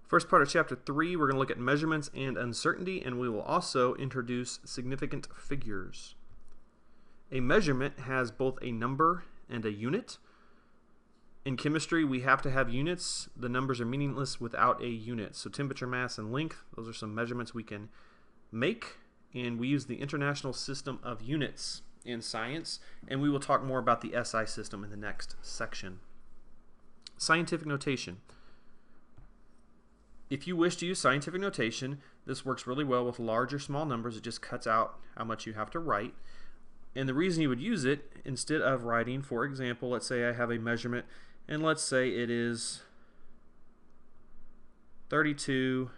First part of chapter 3, we're going to look at measurements and uncertainty, and we will also introduce significant figures. A measurement has both a number and a unit. In chemistry, we have to have units. The numbers are meaningless without a unit. So temperature, mass, and length, those are some measurements we can make, and we use the International System of Units in science, and we will talk more about the SI system in the next section. Scientific notation. If you wish to use scientific notation, this works really well with large or small numbers. It just cuts out how much you have to write. And the reason you would use it, instead of writing, for example, let's say I have a measurement, and let's say it is 32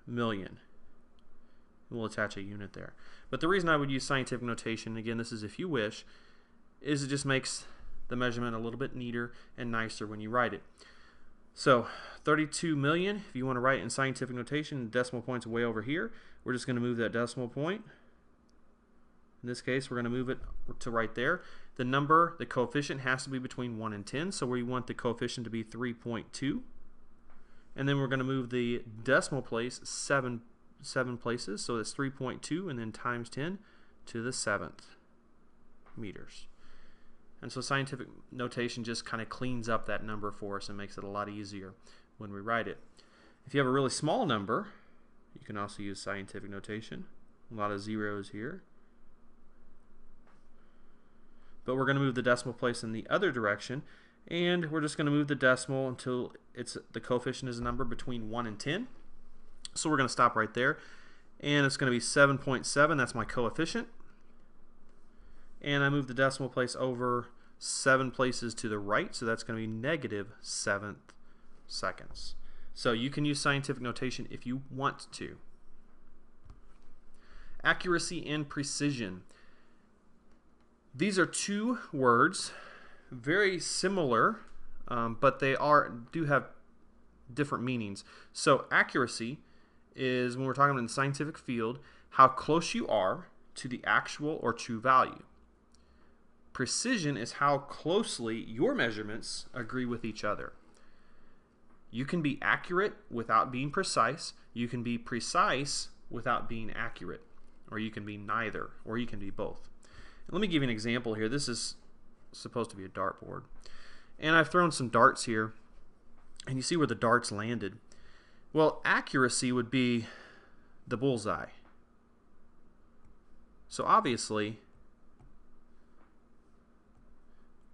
million. We'll attach a unit there. But the reason I would use scientific notation, again, this is if you wish, is it just makes the measurement a little bit neater and nicer when you write it. So 32 million, if you want to write in scientific notation, the decimal point's way over here. We're just going to move that decimal point. In this case, we're going to move it to right there. The number, the coefficient, has to be between 1 and 10, so we want the coefficient to be 3.2. And then we're going to move the decimal place seven places, so it's 3.2 and then times 10 to the 7th meters. And so scientific notation just kind of cleans up that number for us and makes it a lot easier when we write it. If you have a really small number, you can also use scientific notation. A lot of zeros here. But we're going to move the decimal place in the other direction, and we're just going to move the decimal until the coefficient is a number between 1 and 10. So we're going to stop right there, and it's going to be 7.7. That's my coefficient. And I move the decimal place over 7 places to the right, so that's going to be negative 7th seconds. So you can use scientific notation if you want to. Accuracy and precision. These are two words, very similar, but they do have different meanings. So accuracy is, when we're talking in the scientific field, how close you are to the actual or true value. Precision is how closely your measurements agree with each other. You can be accurate without being precise. You can be precise without being accurate. Or you can be neither, or you can be both. Let me give you an example here. This is supposed to be a dartboard. And I've thrown some darts here, and you see where the darts landed. Well, accuracy would be the bullseye. So obviously,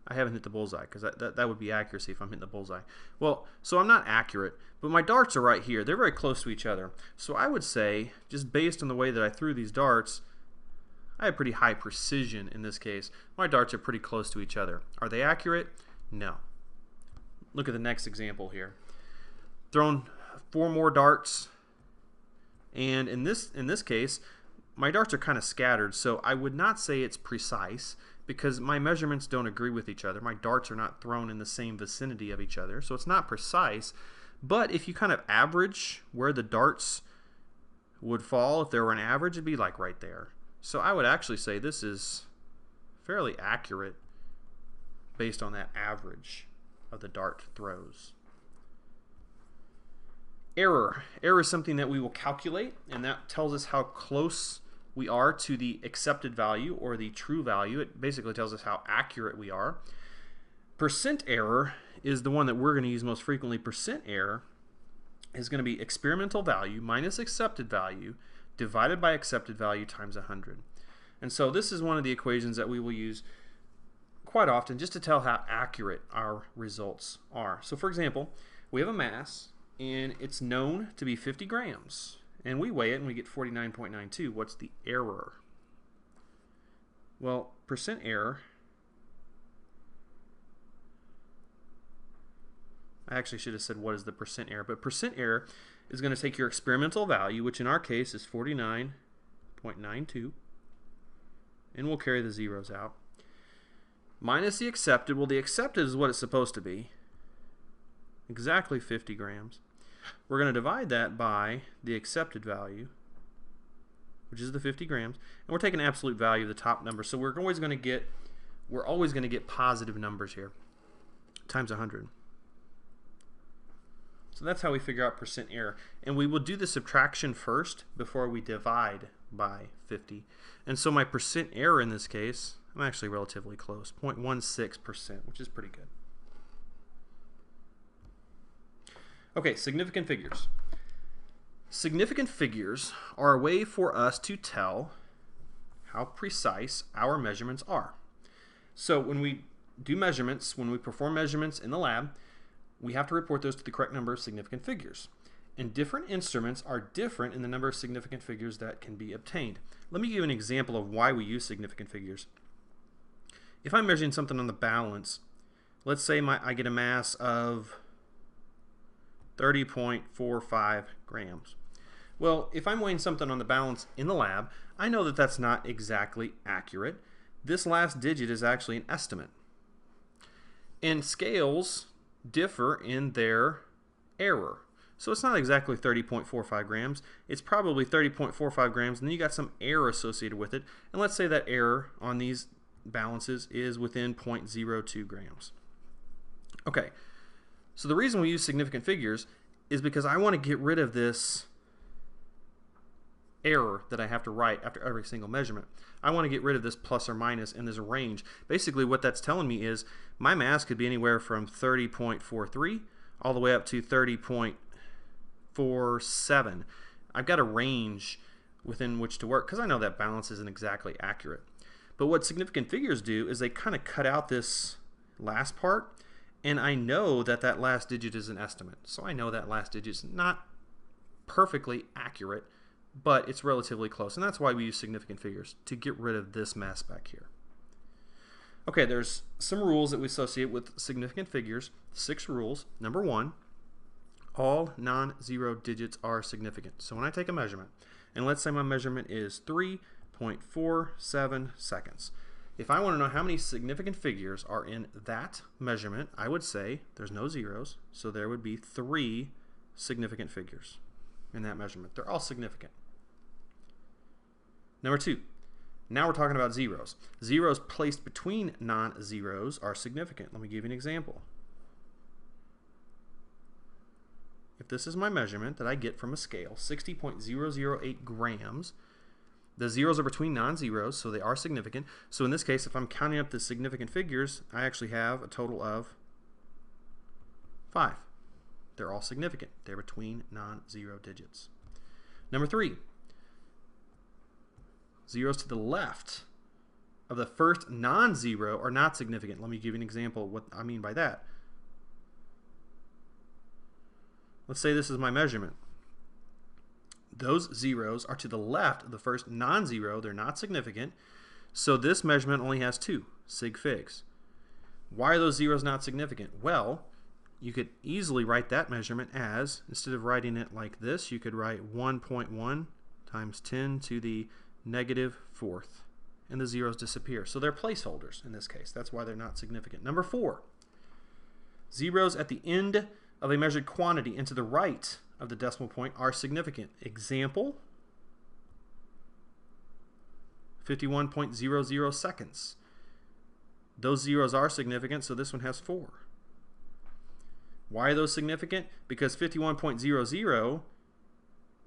I haven't hit the bullseye, because that would be accuracy if I'm hitting the bullseye. Well, so I'm not accurate, but my darts are right here. They're very close to each other. So I would say, just based on the way that I threw these darts, I have pretty high precision in this case. My darts are pretty close to each other. Are they accurate? No. Look at the next example here. Thrown 4 more darts, and in this case, my darts are kind of scattered, so I would not say it's precise because my measurements don't agree with each other. My darts are not thrown in the same vicinity of each other, so it's not precise. But if you kind of average where the darts would fall, if there were an average, it'd be like right there. So I would actually say this is fairly accurate based on that average of the dart throws. Error. Error is something that we will calculate, and that tells us how close we are to the accepted value or the true value. It basically tells us how accurate we are. Percent error is the one that we're going to use most frequently. Percent error is going to be experimental value minus accepted value divided by accepted value times 100. And so this is one of the equations that we will use quite often just to tell how accurate our results are. So for example, we have a mass, and it's known to be 50 grams. And we weigh it, and we get 49.92. What's the error? Well, percent error, I actually should have said what is the percent error, but percent error is going to take your experimental value, which in our case is 49.92, and we'll carry the zeros out, minus the accepted. Well, the accepted is what it's supposed to be, exactly 50 grams. We're going to divide that by the accepted value, which is the 50 grams, and we're taking absolute value of the top number. So we're always going to get positive numbers here, times 100. So that's how we figure out percent error. And we will do the subtraction first before we divide by 50. And so my percent error in this case, I'm actually relatively close, 0.16%, which is pretty good. Okay, significant figures. Significant figures are a way for us to tell how precise our measurements are. So when we do measurements, when we perform measurements in the lab, we have to report those to the correct number of significant figures. And different instruments are different in the number of significant figures that can be obtained. Let me give you an example of why we use significant figures. If I'm measuring something on the balance, let's say I get a mass of 30.45 grams. Well, if I'm weighing something on the balance in the lab, I know that that's not exactly accurate. This last digit is actually an estimate. And scales differ in their error. So it's not exactly 30.45 grams. It's probably 30.45 grams, and then you got some error associated with it. And let's say that error on these balances is within 0.02 grams. Okay, so the reason we use significant figures is because I want to get rid of this error that I have to write after every single measurement. I want to get rid of this plus or minus, and there's a range. Basically what that's telling me is my mass could be anywhere from 30.43 all the way up to 30.47. I've got a range within which to work because I know that balance isn't exactly accurate. But what significant figures do is they kind of cut out this last part, and I know that that last digit is an estimate. So I know that last digit is not perfectly accurate, but it's relatively close. And that's why we use significant figures, to get rid of this mess back here. Okay, there's some rules that we associate with significant figures. 6 rules. Number 1, all non-zero digits are significant. So when I take a measurement, and let's say my measurement is 3.47 seconds. If I want to know how many significant figures are in that measurement, I would say there's no zeros, so there would be 3 significant figures in that measurement. They're all significant. Number 2, now we're talking about zeros. Zeros placed between non-zeros are significant. Let me give you an example. If this is my measurement that I get from a scale, 60.008 grams, the zeros are between non-zeros, so they are significant. So in this case, if I'm counting up the significant figures, I actually have a total of 5. They're all significant. They're between non-zero digits. Number 3, zeros to the left of the first non-zero are not significant. Let me give you an example of what I mean by that. Let's say this is my measurement. Those zeros are to the left of the first non-zero. They're not significant. So this measurement only has 2 sig figs. Why are those zeros not significant? Well, you could easily write that measurement as, instead of writing it like this, you could write 1.1 times 10 to the -4th. And the zeros disappear. So they're placeholders in this case. That's why they're not significant. Number 4, zeros at the end of a measured quantity and to the right of the decimal point are significant. Example, 51.00 seconds. Those zeros are significant, so this one has 4. Why are those significant? Because 51.00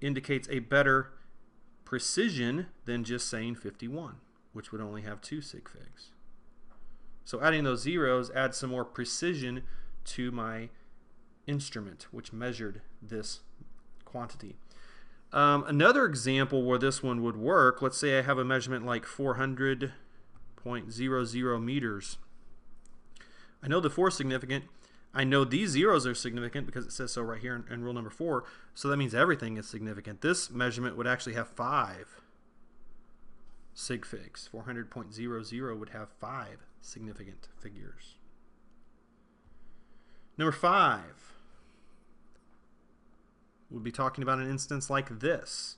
indicates a better precision than just saying 51, which would only have 2 sig figs. So adding those zeros adds some more precision to my instrument, which measured this quantity. Another example where this one would work, let's say I have a measurement like 400.00 meters. I know the 4 is significant. I know these zeros are significant because it says so right here in rule number 4. So that means everything is significant. This measurement would actually have 5 sig figs. 400.00 would have 5 significant figures. Number 5, we'll be talking about an instance like this.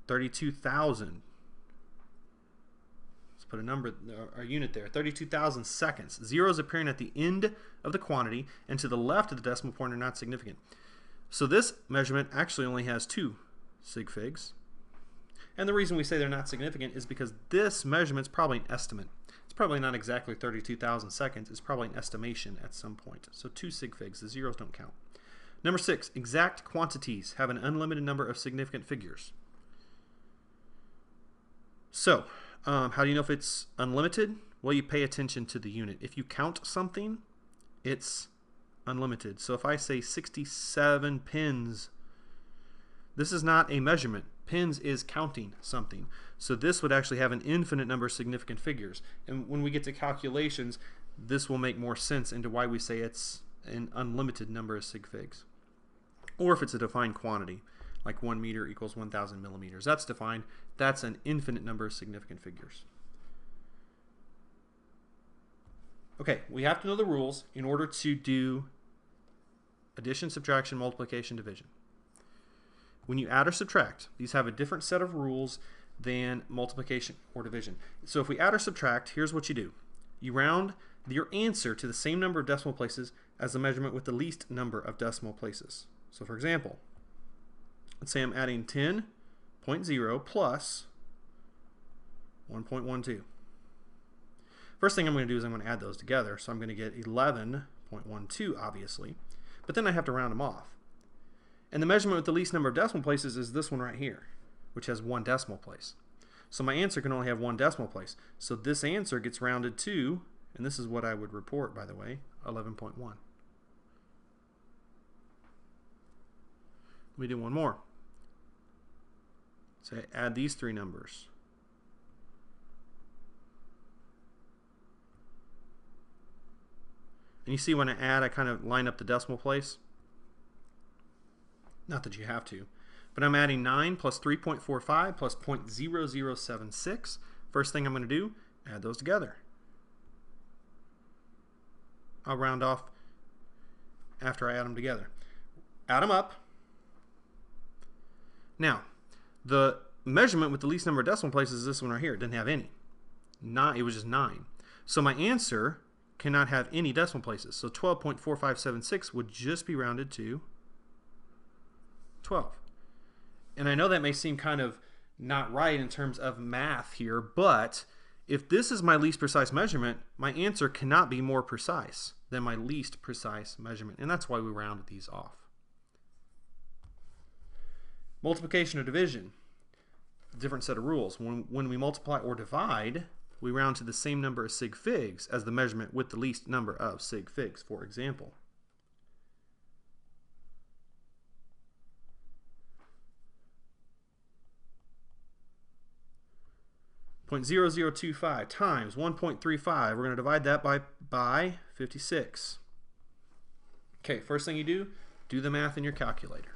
32,000. Let's put a unit there. 32,000 seconds. Zeros appearing at the end of the quantity and to the left of the decimal point are not significant. So this measurement actually only has 2 sig figs. And the reason we say they're not significant is because this measurement is probably an estimate. It's probably not exactly 32,000 seconds. It's probably an estimation at some point. So 2 sig figs. The zeros don't count. Number 6, exact quantities have an unlimited number of significant figures. So, how do you know if it's unlimited? Well, you pay attention to the unit. If you count something, it's unlimited. So if I say 67 pins, this is not a measurement. Pins is counting something. So this would actually have an infinite number of significant figures. And when we get to calculations, this will make more sense into why we say it's an unlimited number of sig figs. Or if it's a defined quantity, like 1 meter equals 1,000 millimeters. That's defined. That's an infinite number of significant figures. Okay, we have to know the rules in order to do addition, subtraction, multiplication, division. When you add or subtract, these have a different set of rules than multiplication or division. So if we add or subtract, here's what you do. You round your answer to the same number of decimal places as the measurement with the least number of decimal places. So for example, let's say I'm adding 10.0 plus 1.12. First thing I'm going to do is I'm going to add those together. So I'm going to get 11.12, obviously. But then I have to round them off. And the measurement with the least number of decimal places is this one right here, which has 1 decimal place. So my answer can only have 1 decimal place. So this answer gets rounded to, and this is what I would report, by the way, 11.1. Let me do one more. So I add these 3 numbers. And you see when I add, I kind of line up the decimal place. Not that you have to. But I'm adding 9 plus 3.45 plus 0.0076. First thing I'm going to do, add those together. I'll round off after I add them together. Add them up. Now, the measurement with the least number of decimal places is this one right here. It didn't have any. It was just 9. So my answer cannot have any decimal places. So 12.4576 would just be rounded to 12. And I know that may seem kind of not right in terms of math here, but if this is my least precise measurement, my answer cannot be more precise than my least precise measurement. And that's why we rounded these off. Multiplication or division, different set of rules. When we multiply or divide, we round to the same number of sig figs as the measurement with the least number of sig figs, for example. .0025 times 1.35. We're going to divide that by 56. Okay, first thing you do the math in your calculator.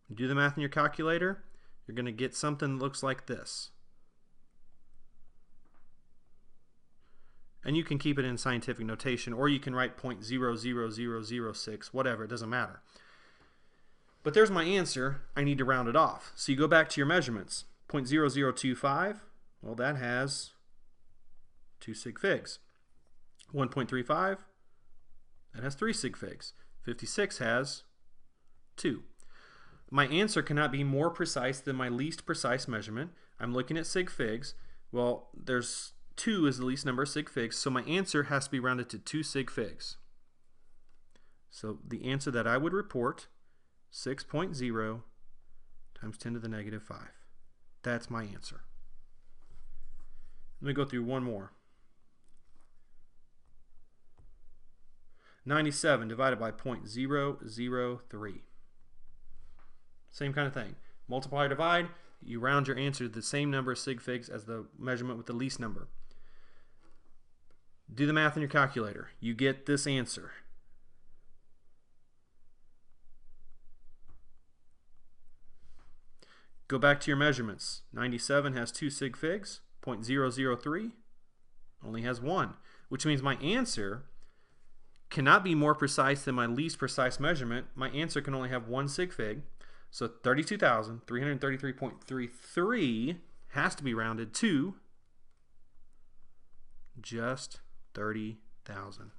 You do the math in your calculator, you're going to get something that looks like this. And you can keep it in scientific notation, or you can write .00006, whatever, it doesn't matter. But there's my answer. I need to round it off. So you go back to your measurements. .0025, well, that has 2 sig figs. 1.35, that has 3 sig figs. 56 has 2. My answer cannot be more precise than my least precise measurement. I'm looking at sig figs. Well, there's 2 is the least number of sig figs, so my answer has to be rounded to 2 sig figs. So the answer that I would report, 6.0 times 10 to the negative 5. That's my answer. Let me go through one more. 97 divided by 0.003. Same kind of thing. Multiply or divide, you round your answer to the same number of sig figs as the measurement with the least number. Do the math in your calculator. You get this answer. Go back to your measurements. 97 has 2 sig figs. 0.003 only has 1, which means my answer cannot be more precise than my least precise measurement. My answer can only have 1 sig fig. So 32,333.33 has to be rounded to just 30,000.